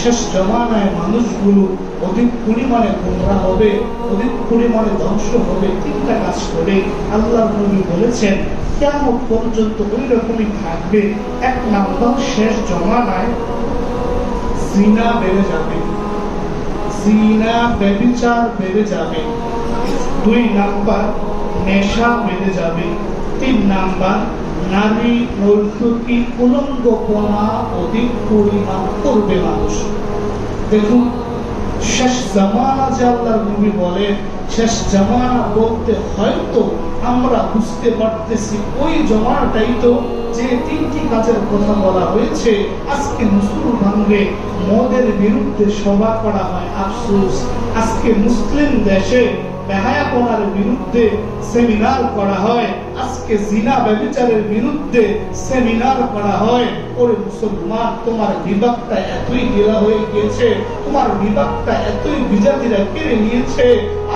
শেষ জমানায় মানুষগুলো অধিক পরিমাণে গোমরাহ হবে, অধিক পরিমাণে ধ্বংস হবে তিনটা কাজ করে। আল্লাহর নবী বলেছেন কিয়ামত পর্যন্ত ওই রকমই থাকবে। এক নাম্বার, শেষ জমানায় জিনা বেড়ে যাবে, জিনা ব্যভিচার বেড়ে যাবে। দুই নাম্বার, নেশা বেড়ে যাবে। তিন নাম্বার, নারী নর্তকী উলঙ্গপনা অধিক পরিমাণ করবে মানুষ। দেখুন, শেষ জামানা যে আল্লাহর নবী বলেন, শেষ জামানা বলতে হয়তো আমরা বুঝতে পারতেছি ওই জমানাটাই তো যে তিনটি কাজের কথা বলা হয়েছে। আজকে মুসলমানরে মদের বিরুদ্ধে সভা করা হয়, আফসোস। আজকে মুসলিম দেশে বেহায়াপনার বিরুদ্ধে সেমিনার করা হয়, আজকে জিনা ব্যভিচারের বিরুদ্ধে সেমিনার করা হয়। ওরে মুসলমান, তোমার বিভাগটা এতই গেলা হয়ে গিয়েছে, তোমার বিভাগটা এতই বিজাতিরা কেড়ে নিয়েছে।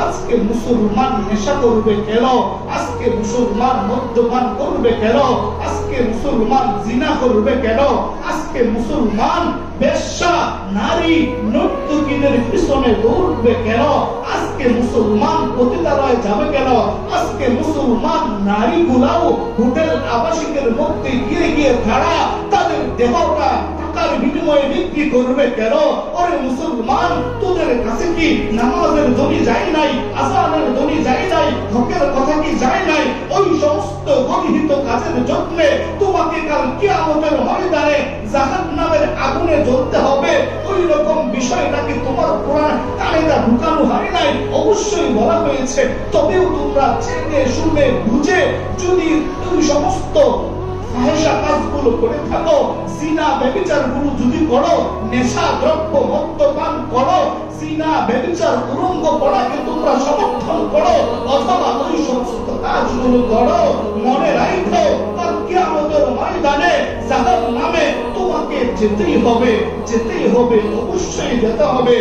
আজকে মুসলমান নেশা করবে কেন? আজকে মুসলমান মদ্যপান করবে কেন? আজকে মুসলমান জিনা করবে কেন? আজকে মুসলমান বেশ্যা নারী নর্তকীদের পিছনে দৌড়বে কেন? আজকে মুসলমান পতিতালয়ে যাবে কেন? আজকে মুসলমান নারীগুলাও হোটেল আবাসিকের মধ্যে গিয়ে গিয়ে তারা তাদের দেহটা টাকার বিনিময়ে বিক্রি করবে কেন? ওরে মুসলমান, তোদের কাছে কি নামাজের ধ্বনি যায় নাই, আযানের ধ্বনি যায় নাই, হকের কথা কি যায় নাই? ওই সমস্ত গর্হিত কাজের জন্য তোমাকে কাল কিয়ামতের ময়দানে জাহান্নামের আগুনে জ্বলতে হবে। ওই রকম বিষয়টা কি তোমার কোরআন কানে ঢুকানো হয় নাই? অবশ্যই বলা হয়েছে। তবেও তোমরা জেনে শুনে বুঝে যদি ওই সমস্ত ফাহিশা কাজগুলো করে থাকো, জিনা ব্যভিচারগুলো যদি করো, নেশা দ্রব্য মদ্যপান করো, জিনা ব্যভিচার উলঙ্গপনাকে তোমরা সমর্থন করো, অথবা ওই সমস্ত কাজগুলো করো, মনে রাখো কাল কিয়ামতের ময়দানে জাহান্নামে তোমাকে যেতেই হবে, যেতেই হবে, অবশ্যই যেতে হবে।